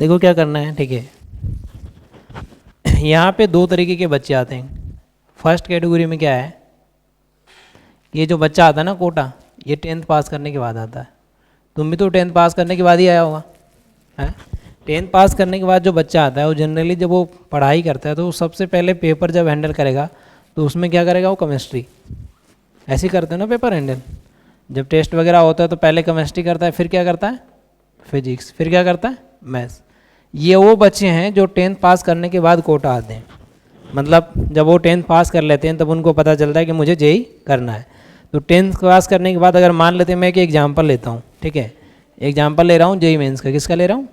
देखो क्या करना है, ठीक है। यहाँ पे दो तरीके के बच्चे आते हैं। फर्स्ट कैटेगरी में क्या है, ये जो बच्चा आता है ना कोटा, ये 10th पास करने के बाद आता है। तुम भी तो 10th पास करने के बाद ही आया होगा, है। 10th पास करने के बाद जो बच्चा आता है वो जनरली जब वो पढ़ाई करता है तो वो सबसे पहले पेपर जब हैंडल करेगा तो उसमें क्या करेगा, वो केमिस्ट्री। ऐसे ही करते हैं ना पेपर हैंडल। जब टेस्ट वगैरह होता है तो पहले केमिस्ट्री करता है, फिर क्या करता है, फिजिक्स, फिर क्या करता है, मैथ्स। ये वो बच्चे हैं जो 10th पास करने के बाद कोटा आते हैं। मतलब जब वो 10th पास कर लेते हैं तब उनको पता चलता है कि मुझे जेई करना है। तो 10th पास करने के बाद अगर मान लेते हैं, मैं एक एग्जाम्पल लेता हूँ, ठीक है, एग्जाम्पल ले रहा हूँ जेई मेंस का। किसका ले रहा हूँ,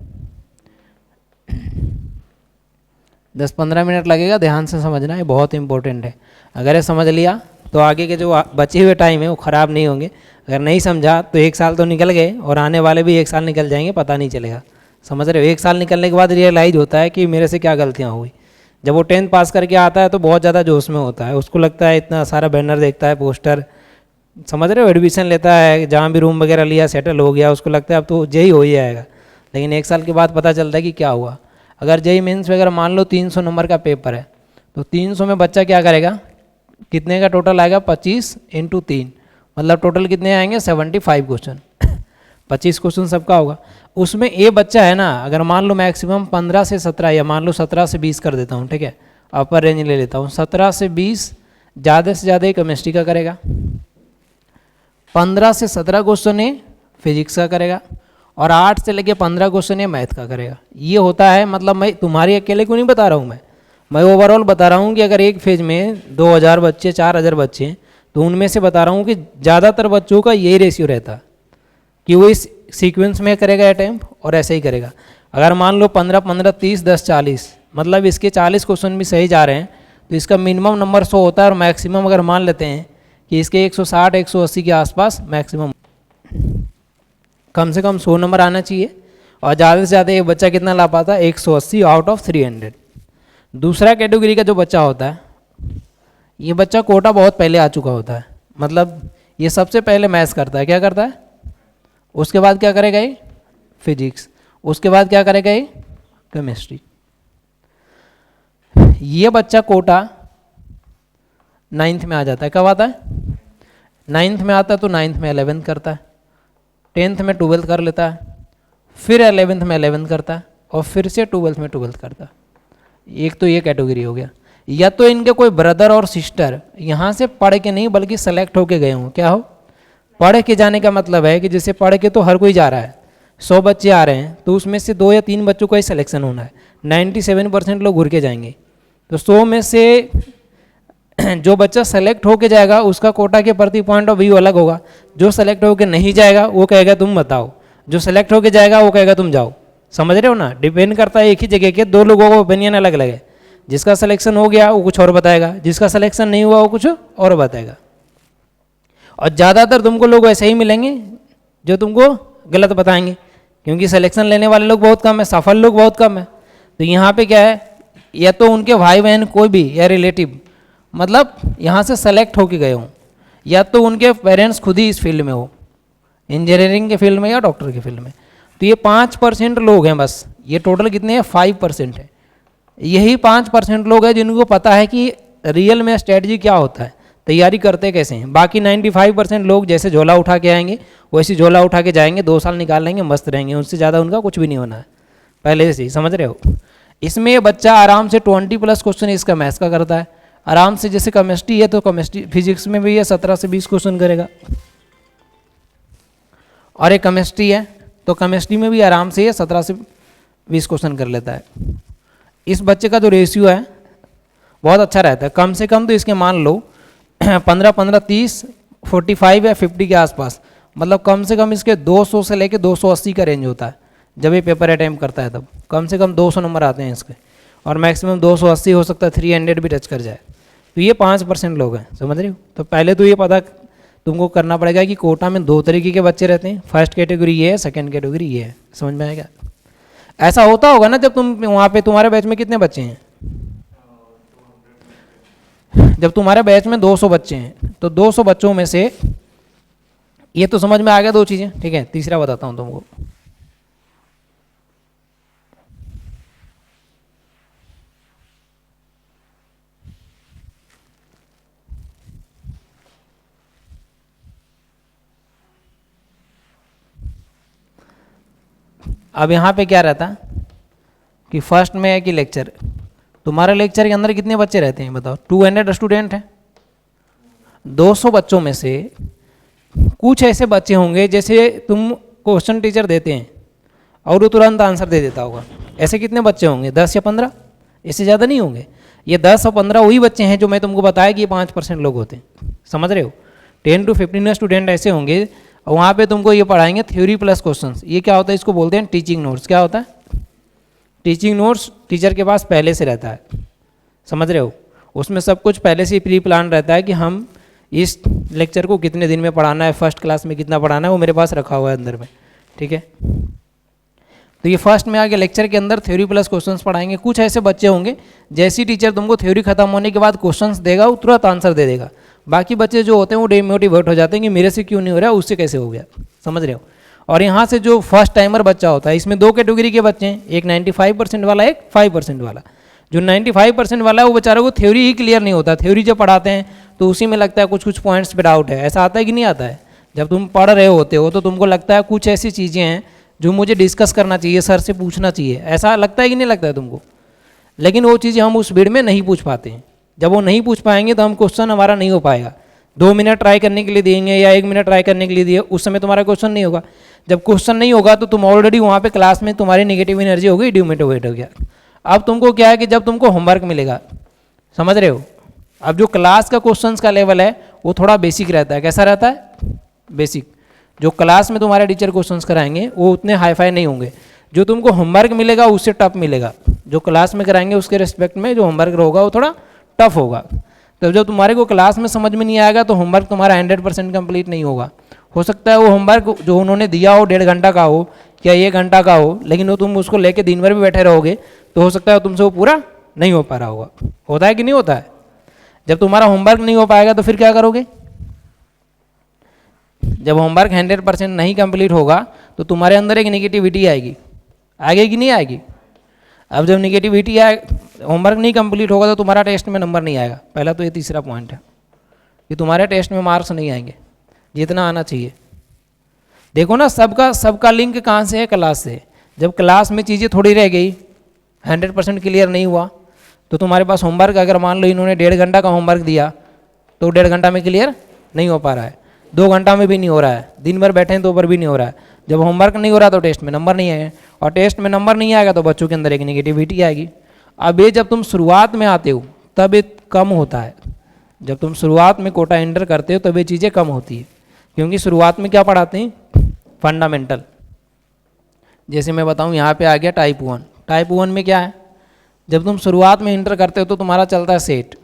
10-15 मिनट लगेगा, ध्यान से समझना है, बहुत इंपॉर्टेंट है। अगर ये समझ लिया तो आगे के जो बचे हुए टाइम है वो ख़राब नहीं होंगे। अगर नहीं समझा तो 1 साल तो निकल गए और आने वाले भी 1 साल निकल जाएंगे, पता नहीं चलेगा। समझ रहे हो, 1 साल निकलने के बाद रियलाइज होता है कि मेरे से क्या गलतियाँ हुई। जब वो 10th पास करके आता है तो बहुत ज़्यादा जोश में होता है, उसको लगता है इतना सारा बैनर देखता है, पोस्टर, समझ रहे हो, एडमिशन लेता है, जहाँ भी रूम वगैरह लिया सेटल हो गया, उसको लगता है अब तो जेई हो ही जाएगा। लेकिन 1 साल के बाद पता चलता है कि क्या हुआ। अगर जेई मेंस वगैरह मान लो 300 नंबर का पेपर है तो 300 में बच्चा क्या करेगा, कितने का टोटल आएगा, 25 × 3, मतलब टोटल कितने आएंगे, 75 क्वेश्चन। 25 क्वेश्चन सबका होगा। उसमें ये बच्चा है ना, अगर मान लो मैक्सिमम 15 से 17 या मान लो 17 से 20 कर देता हूँ, ठीक है, अपर रेंज ले लेता हूँ, 17 से 20 ज़्यादा से ज़्यादा केमिस्ट्री का करेगा, 15 से 17 क्वेश्चन है फिजिक्स का करेगा, और 8 से लेके 15 क्वेश्चन है मैथ का करेगा। ये होता है, मतलब मैं तुम्हारी अकेले को नहीं बता रहा हूँ, मैं ओवरऑल बता रहा हूँ कि अगर एक फेज में 2000 बच्चे 4000 बच्चे हैं तो उनमें से बता रहा हूँ कि ज़्यादातर बच्चों का यही रेशियो रहता है कि वो इस सीक्वेंस में करेगा अटैम्प्ट और ऐसे ही करेगा। अगर मान लो 15-15, 30, 10, 40, मतलब इसके 40 क्वेश्चन भी सही जा रहे हैं तो इसका मिनिमम नंबर 100 होता है, और मैक्सिमम अगर मान लेते हैं कि इसके 160-180 के आसपास मैक्सिमम, कम से कम 100 नंबर आना चाहिए। और ज़्यादा से ज़्यादा ये बच्चा कितना ला पाता है, 180 आउट ऑफ 300। दूसरा कैटेगरी का जो बच्चा होता है, ये बच्चा कोटा बहुत पहले आ चुका होता है, मतलब ये सबसे पहले मैथ्स करता है, क्या करता है, उसके बाद क्या करेगा ये फिजिक्स, उसके बाद क्या करेगा ये केमिस्ट्री। ये बच्चा कोटा 9th में आ जाता है। कब आता है, 9th में आता है, तो 9th में 11th करता है, 10th में 12th कर लेता है, फिर 11th में 11th करता है, और फिर से 12th में 12th करता है। एक तो ये कैटेगरी हो गया। या तो इनके कोई ब्रदर और सिस्टर यहाँ से पढ़ के नहीं बल्कि सेलेक्ट होके गए हों। क्या हो, पढ़ के जाने का मतलब है कि जैसे पढ़ के तो हर कोई जा रहा है, 100 बच्चे आ रहे हैं तो उसमें से 2 या 3 बच्चों का ही सिलेक्शन होना है, 97% लोग घुर के जाएंगे। तो 100 में से जो बच्चा सेलेक्ट होके जाएगा उसका कोटा के प्रति पॉइंट ऑफ व्यू अलग होगा। जो सेलेक्ट होके नहीं जाएगा वो कहेगा तुम बताओ, जो सेलेक्ट होके जाएगा वो कहेगा तुम जाओ। समझ रहे हो ना, डिपेंड करता है एक ही जगह के 2 लोगों का ओपिनियन अलग अलग है। जिसका सिलेक्शन हो गया वो कुछ और बताएगा, जिसका सिलेक्शन नहीं हुआ वो कुछ और बताएगा। और ज़्यादातर तुमको लोग ऐसे ही मिलेंगे जो तुमको गलत बताएंगे, क्योंकि सिलेक्शन लेने वाले लोग बहुत कम है, सफल लोग बहुत कम है। तो यहाँ पे क्या है, या तो उनके भाई बहन कोई भी या रिलेटिव मतलब यहाँ से सेलेक्ट होके गए हों, या तो उनके पेरेंट्स खुद ही इस फील्ड में हो, इंजीनियरिंग के फील्ड में या डॉक्टर के फील्ड में। तो ये 5% लोग हैं बस। ये टोटल कितने हैं, 5% है। यही 5% लोग हैं जिनको पता है कि रियल में स्ट्रेटजी क्या होता है, तैयारी करते कैसे हैं। बाकी 95% लोग जैसे झोला उठा के आएंगे वैसे झोला उठा के जाएंगे, 2 साल निकाल लेंगे, मस्त रहेंगे, उससे ज़्यादा उनका कुछ भी नहीं होना है पहले से ही। समझ रहे हो, इसमें ये बच्चा आराम से 20+ क्वेश्चन इसका मैथ्स का करता है आराम से। जैसे केमिस्ट्री है तो केमिस्ट्री, फिजिक्स में भी ये 17 से 20 क्वेश्चन करेगा, और एक केमिस्ट्री है तो केमिस्ट्री में भी आराम से ये 17 से 20 क्वेश्चन कर लेता है। इस बच्चे का जो रेशियो है बहुत अच्छा रहता है। कम से कम तो इसके मान लो 15-15, 30, 45 या 50 के आसपास, मतलब कम से कम इसके 200 से लेके 280 का रेंज होता है। जब ये पेपर अटैम्प्ट करता है तब कम से कम 200 नंबर आते हैं इसके, और मैक्सिमम 280 हो सकता है, 300 भी टच कर जाए। तो ये 5% लोग हैं, समझ रहे हो। तो पहले तो ये पता तुमको करना पड़ेगा कि कोटा में 2 तरीके के बच्चे रहते हैं, फर्स्ट कैटेगरी ये है, सेकंड कैटेगरी ये है। समझ में आएगा। ऐसा होता होगा ना जब तुम वहाँ पे, तुम्हारे बैच में कितने बच्चे हैं, जब तुम्हारे बैच में 200 बच्चे हैं तो 200 बच्चों में से, ये तो समझ में आ गया 2 चीज़ें, ठीक है। तीसरा बताता हूँ तुमको। अब यहाँ पे क्या रहता कि फर्स्ट में है कि लेक्चर, तुम्हारे लेक्चर के अंदर कितने बच्चे रहते हैं बताओ? 200 स्टूडेंट हैं। 200 बच्चों में से कुछ ऐसे बच्चे होंगे जैसे तुम क्वेश्चन टीचर देते हैं और वो तुरंत आंसर दे देता होगा। ऐसे कितने बच्चे होंगे? 10 या 15, इससे ज़्यादा नहीं होंगे। ये 10 और 15 वही बच्चे हैं जो मैं तुमको बताया कि ये 5% लोग होते हैं, समझ रहे हो? 10 to 15 स्टूडेंट ऐसे होंगे, वहाँ पे तुमको ये पढ़ाएंगे थ्योरी प्लस क्वेश्चंस। ये क्या होता है? इसको बोलते हैं टीचिंग नोट्स। क्या होता है? टीचिंग नोट्स टीचर के पास पहले से रहता है, समझ रहे हो? उसमें सब कुछ पहले से ही प्री प्लान रहता है कि हम इस लेक्चर को कितने दिन में पढ़ाना है, फर्स्ट क्लास में कितना पढ़ाना है, वो मेरे पास रखा हुआ है अंदर में, ठीक है? तो ये फर्स्ट में आगे लेक्चर के अंदर थ्योरी प्लस क्वेश्चंस पढ़ाएंगे। कुछ ऐसे बच्चे होंगे जैसी टीचर तुमको थ्योरी खत्म होने के बाद क्वेश्चंस देगा वो तुरंत आंसर दे देगा। बाकी बच्चे जो होते हैं वो डिमोटिवेट हो जाते हैं कि मेरे से क्यों नहीं हो रहा, उससे कैसे हो गया, समझ रहे हो? और यहाँ से जो फर्स्ट टाइमर बच्चा होता है, इसमें 2 कैटेगरी के बच्चे हैं, एक 95% वाला, एक 5% वाला। जो 95% वाला है वो बेचारा को थ्योरी ही क्लियर नहीं होता। थ्योरी जब पढ़ाते हैं तो उसी में लगता है कुछ कुछ पॉइंट्स पे डाउट है। ऐसा आता है कि नहीं आता है? जब तुम पढ़ रहे होते हो तो तुमको लगता है कुछ ऐसी चीज़ें हैं जो मुझे डिस्कस करना चाहिए, सर से पूछना चाहिए, ऐसा लगता है कि नहीं लगता है तुमको? लेकिन वो चीज़ें हम उस भीड़ में नहीं पूछ पाते हैं। जब वो नहीं पूछ पाएंगे तो हम क्वेश्चन हमारा नहीं हो पाएगा। 2 मिनट ट्राई करने के लिए देंगे या 1 मिनट ट्राई करने के लिए दिए, उस समय तुम्हारा क्वेश्चन नहीं होगा। जब क्वेश्चन नहीं होगा तो तुम ऑलरेडी वहाँ पे क्लास में तुम्हारी नेगेटिव एनर्जी हो गई, डिमोटिवेट हो गया। अब तुमको क्या है कि जब तुमको होमवर्क मिलेगा, समझ रहे हो? अब जो क्लास का क्वेश्चंस का लेवल है वो थोड़ा बेसिक रहता है। कैसा रहता है? बेसिक। जो क्लास में तुम्हारे टीचर क्वेश्चंस कराएंगे वो उतने हाईफाई नहीं होंगे। जो तुमको होमवर्क मिलेगा उससे टफ मिलेगा। जो क्लास में कराएंगे उसके रिस्पेक्ट में जो होमवर्क होगा वो थोड़ा टफ होगा। तो जब तुम्हारे को क्लास में समझ में नहीं आएगा तो होमवर्क तुम्हारा 100% कंप्लीट नहीं होगा। हो सकता है वो होमवर्क जो उन्होंने दिया हो 1.5 घंटा का हो या 1 घंटा का हो, लेकिन वो तुम उसको लेके दिन भर भी बैठे रहोगे तो हो सकता है तुमसे वो पूरा नहीं हो पा रहा होगा। होता है कि नहीं होता है? जब तुम्हारा होमवर्क नहीं हो पाएगा तो फिर क्या करोगे? जब होमवर्क 100% नहीं कंप्लीट होगा तो तुम्हारे अंदर एक नेगेटिविटी आएगी। आएगी कि नहीं आएगी? अब जब नेगेटिविटी आए, होमवर्क नहीं कंप्लीट होगा तो तुम्हारा टेस्ट में नंबर नहीं आएगा। पहला तो ये तीसरा पॉइंट है कि तुम्हारे टेस्ट में मार्क्स नहीं आएंगे जितना आना चाहिए। देखो ना, सबका लिंक कहाँ से है? क्लास से। जब क्लास में चीज़ें थोड़ी रह गई, 100% क्लियर नहीं हुआ, तो तुम्हारे पास होमवर्क अगर मान लो इन्होंने 1.5 घंटा का होमवर्क दिया तो 1.5 घंटा में क्लियर नहीं हो पा रहा है, 2 घंटा में भी नहीं हो रहा है, दिन भर बैठे हैं तो पर भी नहीं हो रहा है। जब होमवर्क नहीं हो रहा तो टेस्ट में नंबर नहीं आएगा, और टेस्ट में नंबर नहीं आएगा तो बच्चों के अंदर एक नेगेटिविटी आएगी। अब ये जब तुम शुरुआत में आते हो तब ये कम होता है। जब तुम शुरुआत में कोटा एंटर करते हो तब ये चीज़ें कम होती है, क्योंकि शुरुआत में क्या पढ़ाते हैं? फंडामेंटल। जैसे मैं बताऊँ, यहाँ पे आ गया टाइप 1। टाइप 1 में क्या है? जब तुम शुरुआत में इंटर करते हो तो तुम्हारा चलता है सेट,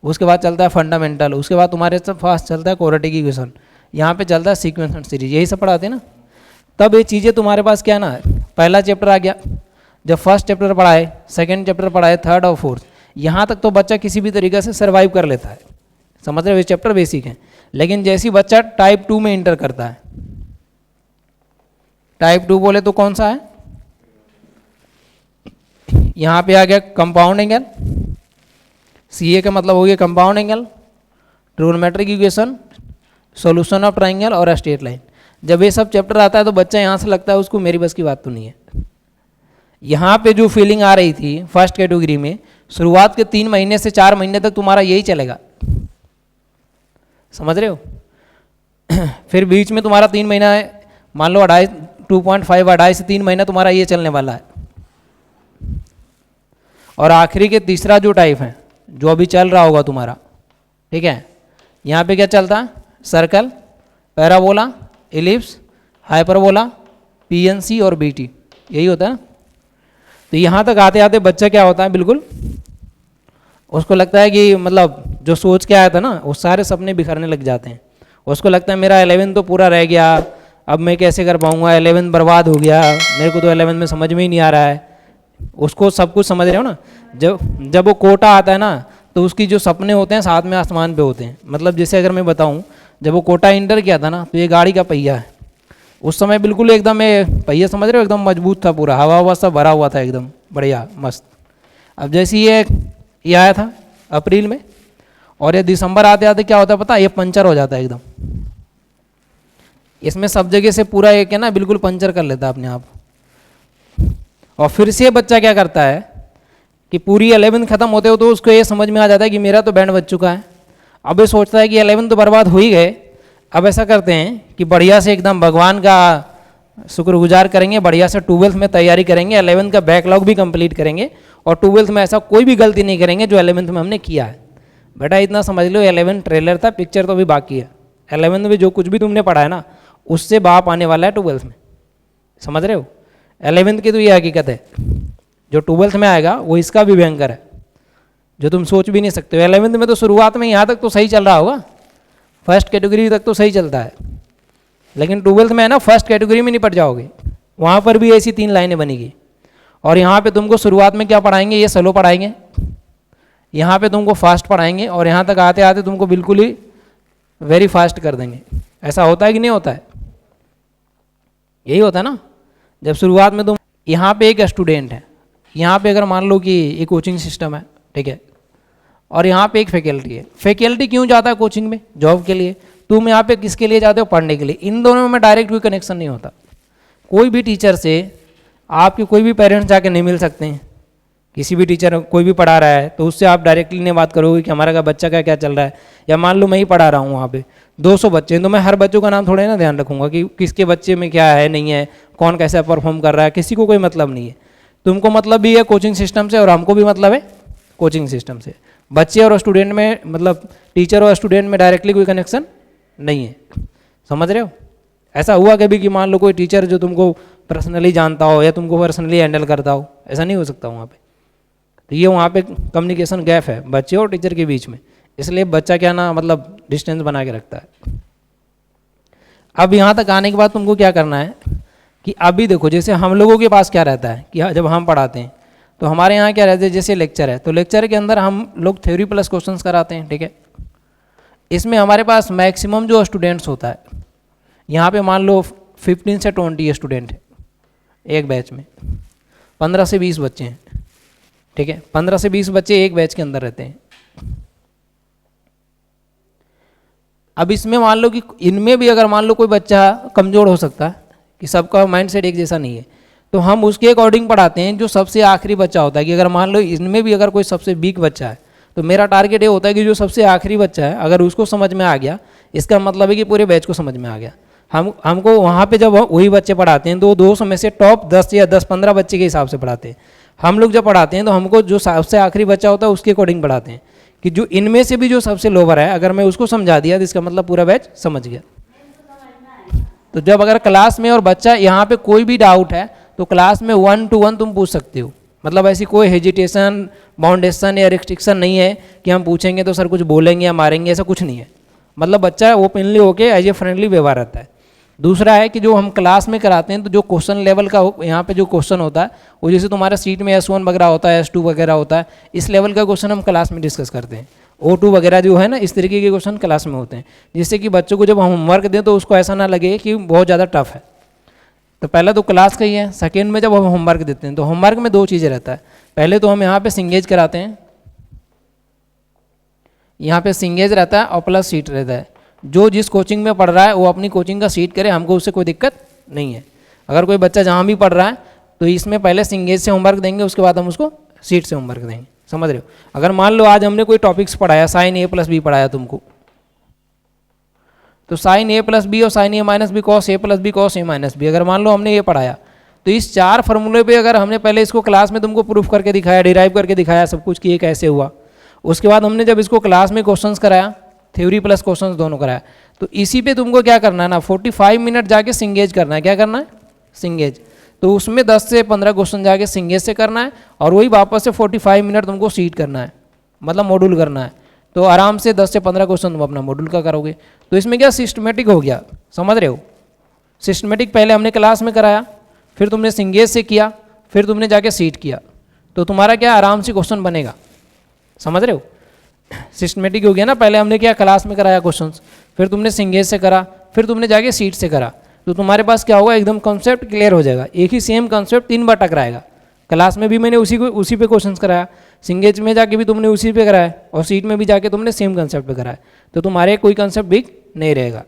उसके बाद चलता है फंडामेंटल, उसके बाद तुम्हारे पास चलता है क्वाड्रेटिक इक्वेशन, यहाँ पे चलता है सीक्वेंस एंड सीरीज, यही सब पढ़ाते हैं ना। तब ये चीज़ें तुम्हारे पास क्या ना, पहला चैप्टर आ गया। जब फर्स्ट चैप्टर पढ़ाए, सेकंड चैप्टर पढ़ाए, थर्ड और फोर्थ, यहाँ तक तो बच्चा किसी भी तरीके से सर्वाइव कर लेता है, समझ रहे हो? ये चैप्टर बेसिक है। लेकिन जैसे ही बच्चा टाइप 2 में इंटर करता है, टाइप 2 बोले तो कौन सा है? यहाँ पे आ गया कंपाउंड एंगल, सीए का मतलब हो गया compound angle, trigonometric equation, solution of triangle और स्ट्रेट लाइन। जब ये सब चैप्टर आता है तो बच्चा यहाँ से लगता है उसको मेरी बस की बात तो नहीं है। यहाँ पे जो फीलिंग आ रही थी फर्स्ट कैटेगरी में, शुरुआत के 3 महीने से 4 महीने तक तुम्हारा यही चलेगा, समझ रहे हो? फिर बीच में तुम्हारा 3 महीना है, मान लो 2.5 से 3 महीना तुम्हारा ये चलने वाला है। और आखिरी के तीसरा जो टाइप है जो अभी चल रहा होगा तुम्हारा, ठीक है, यहाँ पे क्या चलता है? Circle, parabola, ellipse, hyperbola, PNC और बीटी, यही होता है ना। तो यहाँ तक आते आते बच्चा क्या होता है, बिल्कुल उसको लगता है कि मतलब जो सोच के आया था ना वो सारे सपने बिखरने लग जाते हैं। उसको लगता है मेरा 11 तो पूरा रह गया, अब मैं कैसे कर पाऊँगा, 11 बर्बाद हो गया, मेरे को तो 11 में समझ में ही नहीं आ रहा है। उसको सब कुछ समझ रहे हो ना। जब वो कोटा आता है ना तो उसकी जो सपने होते हैं साथ में आसमान पे होते हैं। मतलब जैसे अगर मैं बताऊं, जब वो कोटा इंटर किया था ना तो ये गाड़ी का पहिया है, उस समय बिल्कुल एकदम पहिया समझ रहे हो, एकदम मजबूत था, पूरा हवा सब भरा हुआ था, एकदम बढ़िया मस्त। अब जैसे ये आया था अप्रैल में, और ये दिसंबर आते आते क्या होता है पता है? ये पंचर हो जाता है एकदम। इसमें सब जगह से पूरा एक है ना बिल्कुल पंचर कर लेता है अपने आप। और फिर से बच्चा क्या करता है कि पूरी 11th खत्म होते हो तो उसको ये समझ में आ जाता है कि मेरा तो बैंड बज चुका है। अब ये सोचता है कि 11th तो बर्बाद हो ही गए, अब ऐसा करते हैं कि बढ़िया से एकदम भगवान का शुक्रगुजार करेंगे, बढ़िया से 12th में तैयारी करेंगे, 11th का बैकलॉग भी कंप्लीट करेंगे और 12th में ऐसा कोई भी गलती नहीं करेंगे जो 11th में हमने किया है। बेटा इतना समझ लो 11th ट्रेलर था, पिक्चर तो अभी बाकी है। 11th में जो कुछ भी तुमने पढ़ा है ना उससे बाप आने वाला है 12th में, समझ रहे हो। 11th की तो ये हकीकत है, जो 12th में आएगा वो इसका भी भयंकर है, जो तुम सोच भी नहीं सकते हो। 11th में तो शुरुआत में यहाँ तक तो सही चल रहा होगा, फर्स्ट कैटेगरी तक तो सही चलता है, लेकिन 12th में है ना फर्स्ट कैटेगरी में निपट जाओगे। वहाँ पर भी ऐसी 3 लाइनें बनेगी और यहाँ पे तुमको शुरुआत में क्या पढ़ाएंगे, ये स्लो पढ़ाएंगे, यहाँ पे तुमको फास्ट पढ़ाएंगे और यहाँ तक आते आते तुमको बिल्कुल ही वेरी फास्ट कर देंगे। ऐसा होता है कि नहीं होता है? यही होता है ना। जब शुरुआत में तुम यहाँ पे एक स्टूडेंट है, यहाँ पे अगर मान लो कि ये कोचिंग सिस्टम है, ठीक है, और यहाँ पे एक फैकल्टी है। फैकल्टी क्यों जाता है कोचिंग में? जॉब के लिए। तुम यहाँ पे किसके लिए जाते हो? पढ़ने के लिए। इन दोनों में डायरेक्ट कोई कनेक्शन नहीं होता। कोई भी टीचर से आपके कोई भी पेरेंट्स जाके नहीं मिल सकते हैं। किसी भी टीचर कोई भी पढ़ा रहा है तो उससे आप डायरेक्टली नहीं बात करोगे कि हमारा बच्चा का क्या चल रहा है। या मान लो मैं ही पढ़ा रहा हूँ, वहाँ पे 200 बच्चे हैं, तो मैं हर बच्चों का नाम थोड़े ना ध्यान रखूँगा कि किसके बच्चे में क्या है नहीं है, कौन कैसा परफॉर्म कर रहा है। किसी को कोई मतलब नहीं है। तुमको मतलब भी है कोचिंग सिस्टम से और हमको भी मतलब है कोचिंग सिस्टम से। बच्चे और स्टूडेंट में मतलब टीचर और स्टूडेंट में डायरेक्टली कोई कनेक्शन नहीं है, समझ रहे हो। ऐसा हुआ कभी कि मान लो कोई टीचर जो तुमको पर्सनली जानता हो या तुमको पर्सनली हैंडल करता हो, ऐसा नहीं हो सकता वहाँ पे। तो ये वहाँ पे कम्युनिकेशन गैप है बच्चे और टीचर के बीच में, इसलिए बच्चा क्या ना मतलब डिस्टेंस बना के रखता है। अब यहाँ तक आने के बाद तुमको क्या करना है कि अभी देखो जैसे हम लोगों के पास क्या रहता है कि जब हम पढ़ाते हैं तो हमारे यहाँ क्या रहता है, जैसे लेक्चर है तो लेक्चर के अंदर हम लोग थ्योरी प्लस क्वेश्चंस कराते हैं, ठीक है। इसमें हमारे पास मैक्सिमम जो स्टूडेंट्स होता है, यहाँ पे मान लो 15 से 20 स्टूडेंट है एक बैच में, 15 से 20 बच्चे हैं, ठीक है। 15 से 20 बच्चे एक बैच के अंदर रहते हैं। अब इसमें मान लो कि इनमें भी अगर मान लो कोई बच्चा कमज़ोर हो सकता है कि सबका माइंडसेट एक जैसा नहीं है, तो हम उसके अकॉर्डिंग पढ़ाते हैं जो सबसे आखिरी बच्चा होता है। कि अगर मान लो इनमें भी अगर कोई सबसे वीक बच्चा है तो मेरा टारगेट ये होता है कि जो सबसे आखिरी बच्चा है अगर उसको समझ में आ गया, इसका मतलब है कि पूरे बैच को समझ में आ गया। हमको वहाँ पे जब वही बच्चे पढ़ाते हैं तो 200 में से टॉप 10 या 10-15 बच्चे के हिसाब से पढ़ाते हैं। हम लोग जब पढ़ाते हैं तो हमको जो सबसे आखिरी बच्चा होता है उसके अकॉर्डिंग पढ़ाते हैं कि जो इनमें से भी जो सबसे लोअर है अगर मैं उसको समझा दिया तो इसका मतलब पूरा बैच समझ गया। तो जब अगर क्लास में और बच्चा यहाँ पे कोई भी डाउट है तो क्लास में 1 to 1 तुम पूछ सकते हो। मतलब ऐसी कोई हेजिटेशन, बाउंडेशन या रिस्ट्रिक्शन नहीं है कि हम पूछेंगे तो सर कुछ बोलेंगे या मारेंगे, ऐसा कुछ नहीं है। मतलब बच्चा ओपनली होके एज ए फ्रेंडली व्यवहार रहता है। दूसरा है कि जो हम क्लास में कराते हैं तो जो क्वेश्चन लेवल का यहाँ पे जो क्वेश्चन होता है वो जैसे तुम्हारा सीट में S1 वगैरह होता है, S2 वगैरह होता है, इस लेवल का क्वेश्चन हम क्लास में डिस्कस करते हैं। O2 वगैरह जो है ना, इस तरीके के क्वेश्चन क्लास में होते हैं, जिससे कि बच्चों को जब हम होमवर्क दें तो उसको ऐसा ना लगे कि बहुत ज़्यादा टफ है। तो पहला तो क्लास का ही है। सेकेंड में जब हम होमवर्क देते हैं तो होमवर्क में 2 चीज़ें रहता है। पहले तो हम यहाँ पे सिंगेज कराते हैं, यहाँ पे सिंगेज रहता है और प्लस सीट रहता है। जो जिस कोचिंग में पढ़ रहा है वो अपनी कोचिंग का सीट करे, हमको उससे कोई दिक्कत नहीं है। अगर कोई बच्चा जहाँ भी पढ़ रहा है तो इसमें पहले सिंगेज से होमवर्क देंगे, उसके बाद हम उसको सीट से होमवर्क देंगे, समझ रहे हो। अगर मान लो आज हमने कोई टॉपिक्स पढ़ाया, साइन A + B पढ़ाया तुमको, तो साइन A + B और sign A - B cos A + B cos A - B अगर मान लो हमने ये पढ़ाया तो इस 4 फार्मूले पे अगर हमने पहले इसको क्लास में तुमको प्रूफ करके दिखाया, डिराइव करके दिखाया सब कुछ कि ये कैसे हुआ, उसके बाद हमने जब इसको क्लास में क्वेश्चंस कराया, थ्योरी प्लस क्वेश्चंस दोनों कराया, तो इसी पे तुमको क्या करना है ना 45 मिनट जाके सिंगेज करना है। क्या करना है? सिंगेज। तो उसमें 10 से 15 क्वेश्चन जाके सिंगेज से करना है और वही वापस से 45 मिनट तुमको सीट करना है, मतलब मॉड्यूल करना है। तो आराम से 10 से 15 क्वेश्चन तुम अपना मॉड्यूल का करोगे। तो इसमें क्या सिस्टमेटिक हो गया, समझ रहे हो। सिस्टमेटिक पहले हमने क्लास में कराया, फिर तुमने सिंगेज से किया, फिर तुमने जाके सीट किया, तो तुम्हारा क्या आराम से क्वेश्चन बनेगा, समझ रहे हो। सिस्टमेटिक हो गया ना। पहले हमने क्या क्लास में कराया क्वेश्चंस, फिर तुमने सिंगेज से करा, फिर तुमने जाके सीट से करा, तो तुम्हारे पास क्या होगा, एकदम कॉन्सेप्ट क्लियर हो जाएगा। एक ही सेम कॉन्सेप्ट 3 बार टकराएगा। क्लास में भी मैंने उसी पे क्वेश्चंस कराया, सिंगेज में जाके भी तुमने उसी पे कराया और सीट में भी जाके तुमने सेम कंसेप्ट पे कराया, तो तुम्हारे कोई कंसेप्ट वीक नहीं रहेगा।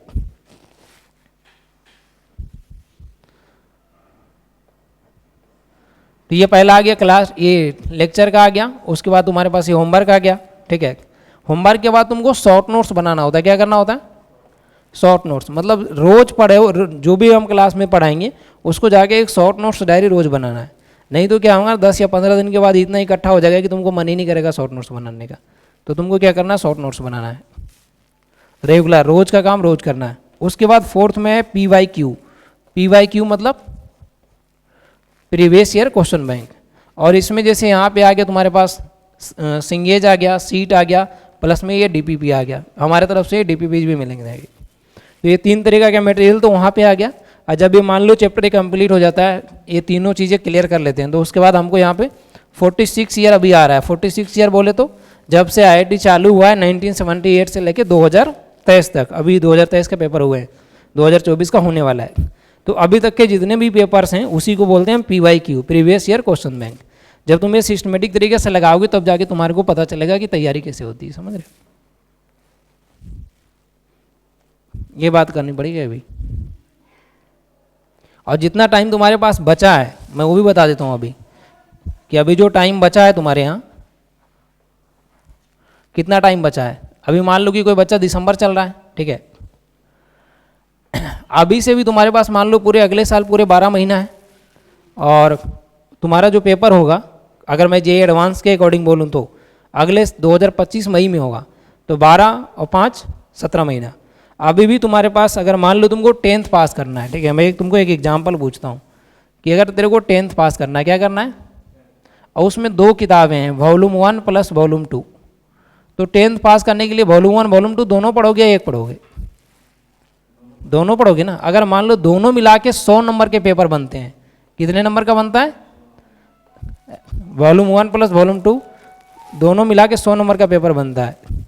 तो ये पहला आ गया क्लास, ये लेक्चर का आ गया। उसके बाद तुम्हारे पास ये होमवर्क आ गया, ठीक है। होमवर्क के बाद तुमको शॉर्ट नोट्स बनाना होता है। क्या करना होता है? शॉर्ट नोट्स, मतलब रोज पढ़े हो जो भी हम क्लास में पढ़ाएंगे उसको जाके एक शॉर्ट नोट्स डायरी रोज बनाना है। नहीं तो क्या होगा, 10 या 15 दिन के बाद इतना इकट्ठा हो जाएगा कि तुमको मन ही नहीं करेगा शॉर्ट नोट्स बनाने का। तो तुमको क्या करना है, शॉर्ट नोट्स बनाना है रेगुलर, रोज का काम रोज करना है। उसके बाद फोर्थ में है PYQ। PYQ मतलब प्रीवियस ईयर क्वेश्चन बैंक। और इसमें जैसे यहाँ पे आ गया तुम्हारे पास सिंगेज आ गया, सीट आ गया, प्लस में ये DPP आ गया। हमारे तरफ से DPP भी मिलेंगे। तो ये 3 तरीका का मटेरियल तो वहाँ पे आ गया। और जब ये मान लो चैप्टर कंप्लीट हो जाता है, ये तीनों चीज़ें क्लियर कर लेते हैं, तो उसके बाद हमको यहाँ पे 46 ईयर अभी आ रहा है। 46 ईयर बोले तो जब से IIT चालू हुआ है 1978 से लेके 2023 तक, अभी 2023 का पेपर हुए हैं, 2024 का होने वाला है। तो अभी तक के जितने भी पेपर्स हैं उसी को बोलते हैं PYQ, previous year question bank. जब तुम ये सिस्टमेटिक तरीके से लगाओगे तब जाके तुम्हारे को पता चलेगा कि तैयारी कैसे होती है, समझ रहे हो? ये बात करनी पड़ेगी अभी। और जितना टाइम तुम्हारे पास बचा है मैं वो भी बता देता हूँ अभी, कि अभी जो टाइम बचा है तुम्हारे यहाँ, कितना टाइम बचा है। अभी मान लो कि कोई बच्चा दिसंबर चल रहा है, ठीक है, अभी से भी तुम्हारे पास मान लो पूरे अगले साल पूरे 12 महीना है। और तुम्हारा जो पेपर होगा, अगर मैं JEE एडवांस के अकॉर्डिंग बोलूँ तो अगले 2025 मई में होगा। तो 12 और 5 17 महीना। अभी भी तुम्हारे पास अगर मान लो तुमको 10th पास करना है, ठीक है, मैं तुमको एक एग्जांपल पूछता हूँ कि अगर तेरे को 10th पास करना है, क्या करना है, और उसमें 2 किताबें हैं, वॉल्यूम 1 प्लस वॉल्यूम 2। तो 10th पास करने के लिए वॉल्यूम 1 वॉल्यूम 2 दोनों पढ़ोगे या एक पढ़ोगे? दोनों पढ़ोगे ना। अगर मान लो दोनों मिला के 100 नंबर के पेपर बनते हैं, कितने नंबर का बनता है? वॉल्यूम 1 प्लस वॉल्यूम 2 दोनों मिला के 100 नंबर का पेपर बनता है।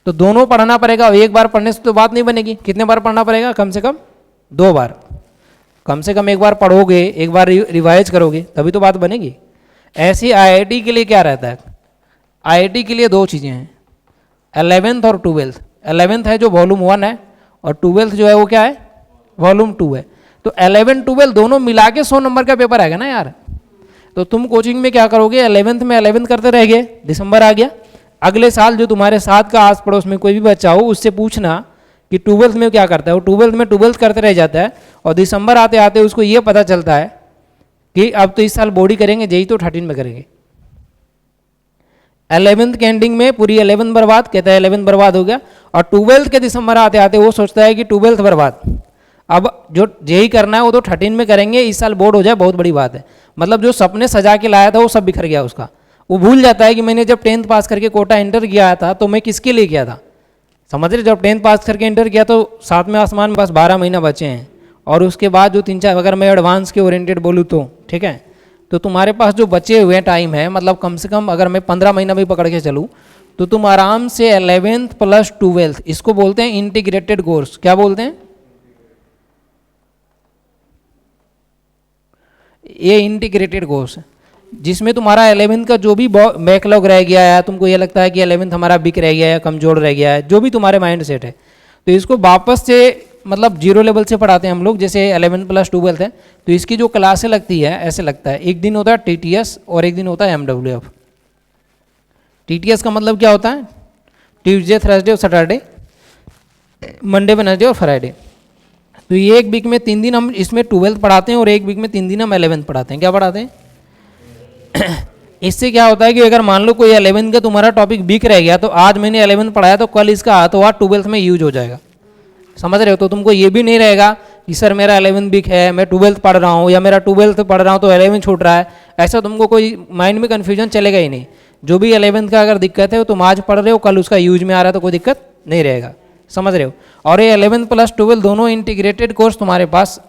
तो दोनों पढ़ना पड़ेगा। एक बार पढ़ने से तो बात नहीं बनेगी, कितने बार पढ़ना पड़ेगा? कम से कम 2 बार। कम से कम एक बार पढ़ोगे, एक बार रिवाइज करोगे, तभी तो बात बनेगी। ऐसे IIT के लिए क्या रहता है, IIT के लिए 2 चीज़ें हैं, 11th और 12th। 11th है जो वॉल्यूम 1 है, और 12th जो है वो क्या है, वॉल्यूम 2 है। तो 11 12 दोनों मिला के 100 नंबर का पेपर आएगा ना यार। तो तुम कोचिंग में क्या करोगे, 11th में 11th करते रह गए, दिसंबर आ गया, अगले साल जो तुम्हारे साथ का आस पड़ोस में कोई भी बच्चा हो उससे पूछना कि 12th में क्या करता है। वो 12th में 12th करते रह जाता है, और दिसंबर आते आते उसको ये पता चलता है कि अब तो इस साल बोर्ड ही करेंगे, JEE तो 13 में करेंगे। 11th के एंडिंग में पूरी 11th बर्बाद, कहता है 11th बर्बाद हो गया। और 12th के दिसंबर आते आते वो सोचता है कि 12th बर्बाद, अब जो JEE करना है वो तो 13 में करेंगे, इस साल बोर्ड हो जाए, बहुत बड़ी बात है। मतलब जो सपने सजा के लाया था वो सब बिखर गया उसका। वो भूल जाता है कि मैंने जब 10th पास करके कोटा एंटर किया था तो मैं किसके लिए किया था, समझ रहे? जब 10th पास करके एंटर किया तो 7वें आसमान में बस 12 महीना बचे हैं, और उसके बाद जो 3-4, अगर मैं एडवांस के ओरिएंटेड बोलूँ तो, ठीक है, तो तुम्हारे पास जो बचे हुए टाइम है, मतलब कम से कम अगर मैं 15 महीना भी पकड़ के चलूँ तो तुम आराम से 11th प्लस 12th, इसको बोलते हैं इंटीग्रेटेड कोर्स। क्या बोलते हैं? ये इंटीग्रेटेड कोर्स है, जिसमें तुम्हारा 11th का जो भी बैकलॉग रह गया है, तुमको ये लगता है कि 11th हमारा बिक रह गया है, कमजोर रह गया है, जो भी तुम्हारे माइंड सेट है, तो इसको वापस से मतलब 0 लेवल से पढ़ाते हैं हम लोग। जैसे 11th प्लस 12th है, तो इसकी जो क्लासें लगती है ऐसे लगता है, एक दिन होता है TTS और एक दिन होता है MWF। TTS का मतलब क्या होता है? ट्यूसडे, थर्सडे और सैटरडे, मंडे, वेडनेसडे और फ्राइडे। तो ये एक वीक में 3 दिन हम इसमें 12th पढ़ाते हैं, और एक वीक में 3 दिन हम 11th पढ़ाते हैं। क्या पढ़ाते हैं? इससे क्या होता है कि अगर मान लो कोई 11th का तुम्हारा टॉपिक वीक रह गया, तो आज मैंने 11th पढ़ाया तो कल इसका हाथों हाथ 12th में यूज हो जाएगा, समझ रहे हो? तो तुमको ये भी नहीं रहेगा कि सर मेरा 11th वीक है, मैं 12th पढ़ रहा हूँ, या मेरा 12th पढ़ रहा हूँ तो 11th छूट रहा है। ऐसा तुमको कोई माइंड में कन्फ्यूजन चलेगा ही नहीं। जो भी 11th का अगर दिक्कत है, वो तुम आज पढ़ रहे हो, कल उसका यूज में आ रहा है, तो कोई दिक्कत नहीं रहेगा, समझ रहे हो? और ये 11th प्लस 12 दोनों इंटीग्रेटेड कोर्स तुम्हारे पास,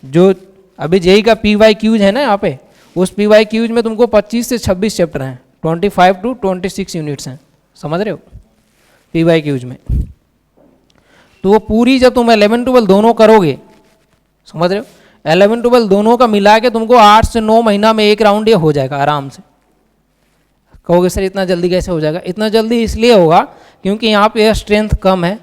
जो अभी JEE का PYQ है ना यहाँ पे, उस PYQ में तुमको 25 से 26 चैप्टर हैं, 25 to 26 यूनिट्स हैं, समझ रहे हो? PYQ में तो वो पूरी जब तुम 11 12 दोनों करोगे, समझ रहे हो, 11 12 दोनों का मिला के तुमको 8 से 9 महीना में एक राउंड ये हो जाएगा आराम से। कहोगे सर इतना जल्दी कैसे हो जाएगा? इतना जल्दी इसलिए होगा क्योंकि यहाँ पे स्ट्रेंथ कम है,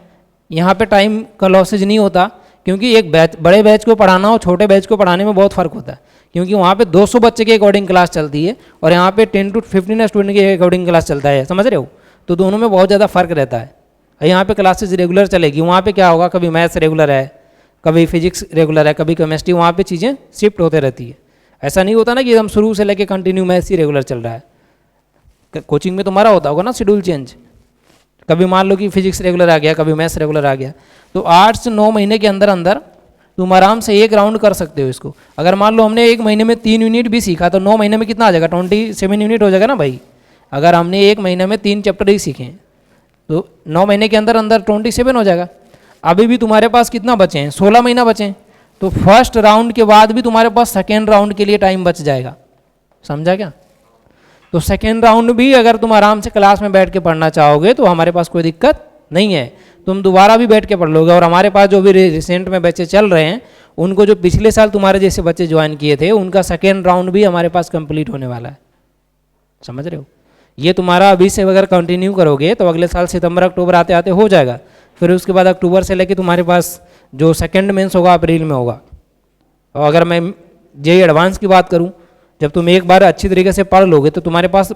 यहाँ पे टाइम का लॉसेज नहीं होता, क्योंकि एक बैच, बड़े बैच को पढ़ाना और छोटे बैच को पढ़ाने में बहुत फ़र्क होता है, क्योंकि वहाँ पे 200 बच्चे के अकॉर्डिंग क्लास चलती है और यहाँ पे 10 to 15 स्टूडेंट के अकॉर्डिंग क्लास चलता है, समझ रहे हो। तो दोनों में बहुत ज़्यादा फ़र्क रहता है। यहाँ पे क्लासेस रेगुलर चलेगी, वहाँ पे क्या होगा, कभी मैथ्स रेगुलर है, कभी फिजिक्स रेगुलर है, कभी केमिस्ट्री, वहाँ पे चीज़ें शिफ्ट होते रहती है। ऐसा नहीं होता ना कि एकदम शुरू से लेके कंटिन्यू मैथ्स ही रेगुलर चल रहा है। कोचिंग में तुम्हारा होता होगा ना शेड्यूल चेंज, कभी मान लो कि फिजिक्स रेगुलर आ गया, कभी मैथ्स रेगुलर आ गया। तो 8 से 9 महीने के अंदर अंदर तुम आराम से एक राउंड कर सकते हो इसको। अगर मान लो हमने एक महीने में 3 यूनिट भी सीखा तो 9 महीने में कितना आ जाएगा, 27 यूनिट हो जाएगा ना भाई। अगर हमने एक महीने में 3 चैप्टर ही सीखे तो 9 महीने के अंदर अंदर 27 हो जाएगा। अभी भी तुम्हारे पास कितना बचे हैं, 16 महीना बचे हैं। तो फर्स्ट राउंड के बाद भी तुम्हारे पास सेकेंड राउंड के लिए टाइम बच जाएगा, समझा क्या। तो सेकेंड राउंड भी अगर तुम आराम से क्लास में बैठ के पढ़ना चाहोगे तो हमारे पास कोई दिक्कत नहीं है, तुम दोबारा भी बैठ के पढ़ लोगे। और हमारे पास जो भी रिसेंट में बच्चे चल रहे हैं उनको, जो पिछले साल तुम्हारे जैसे बच्चे ज्वाइन किए थे, उनका सेकेंड राउंड भी हमारे पास कंप्लीट होने वाला है, समझ रहे हो। ये तुम्हारा अभी से अगर कंटिन्यू करोगे तो अगले साल सितंबर अक्टूबर आते आते हो जाएगा। फिर उसके बाद अक्टूबर से लेके तुम्हारे पास जो सेकेंड मेंस होगा अप्रैल में होगा। और अगर मैं जेईई एडवांस की बात करूं, जब तुम एक बार अच्छी तरीके से पढ़ लोगे तो तुम्हारे पास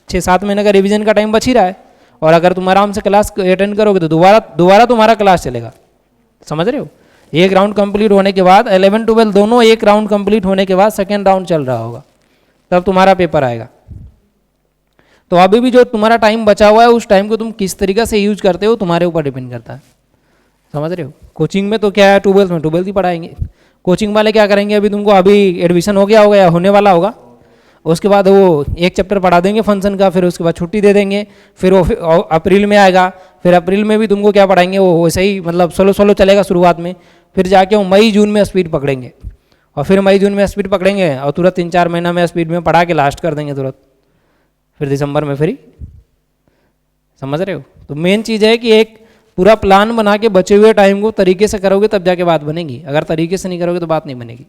6-7 महीने का रिवीजन का टाइम बच ही रहा है। और अगर तुम आराम से क्लास अटेंड करोगे तो दोबारा तुम्हारा क्लास चलेगा, समझ रहे हो। एक राउंड कंप्लीट होने के बाद 11-12 दोनों एक राउंड कंप्लीट होने के बाद सेकेंड राउंड चल रहा होगा, तब तुम्हारा पेपर आएगा। तो अभी भी जो तुम्हारा टाइम बचा हुआ है उस टाइम को तुम किस तरीके से यूज करते हो तुम्हारे ऊपर डिपेंड करता है, समझ रहे हो। कोचिंग में तो क्या है, 12th में 12th ही पढ़ाएंगे। कोचिंग वाले क्या करेंगे, अभी तुमको अभी एडमिशन हो गया होगा या होने वाला होगा, उसके बाद वो एक चैप्टर पढ़ा देंगे फंक्शन का, फिर उसके बाद छुट्टी दे देंगे। फिर वो अप्रैल में आएगा, फिर अप्रैल में भी तुमको क्या पढ़ाएंगे, वो वैसे ही मतलब स्लो चलेगा शुरुआत में। फिर जाके वो मई जून में स्पीड पकड़ेंगे, और फिर मई जून में स्पीड पकड़ेंगे और तुरंत 3-4 महीना में स्पीड में पढ़ा के लास्ट कर देंगे तुरंत, फिर दिसंबर में फ्री, समझ रहे हो। तो मेन चीज़ है कि एक पूरा प्लान बना के बचे हुए टाइम को तरीके से करोगे तब जाके बात बनेगी, अगर तरीके से नहीं करोगे तो बात नहीं बनेगी।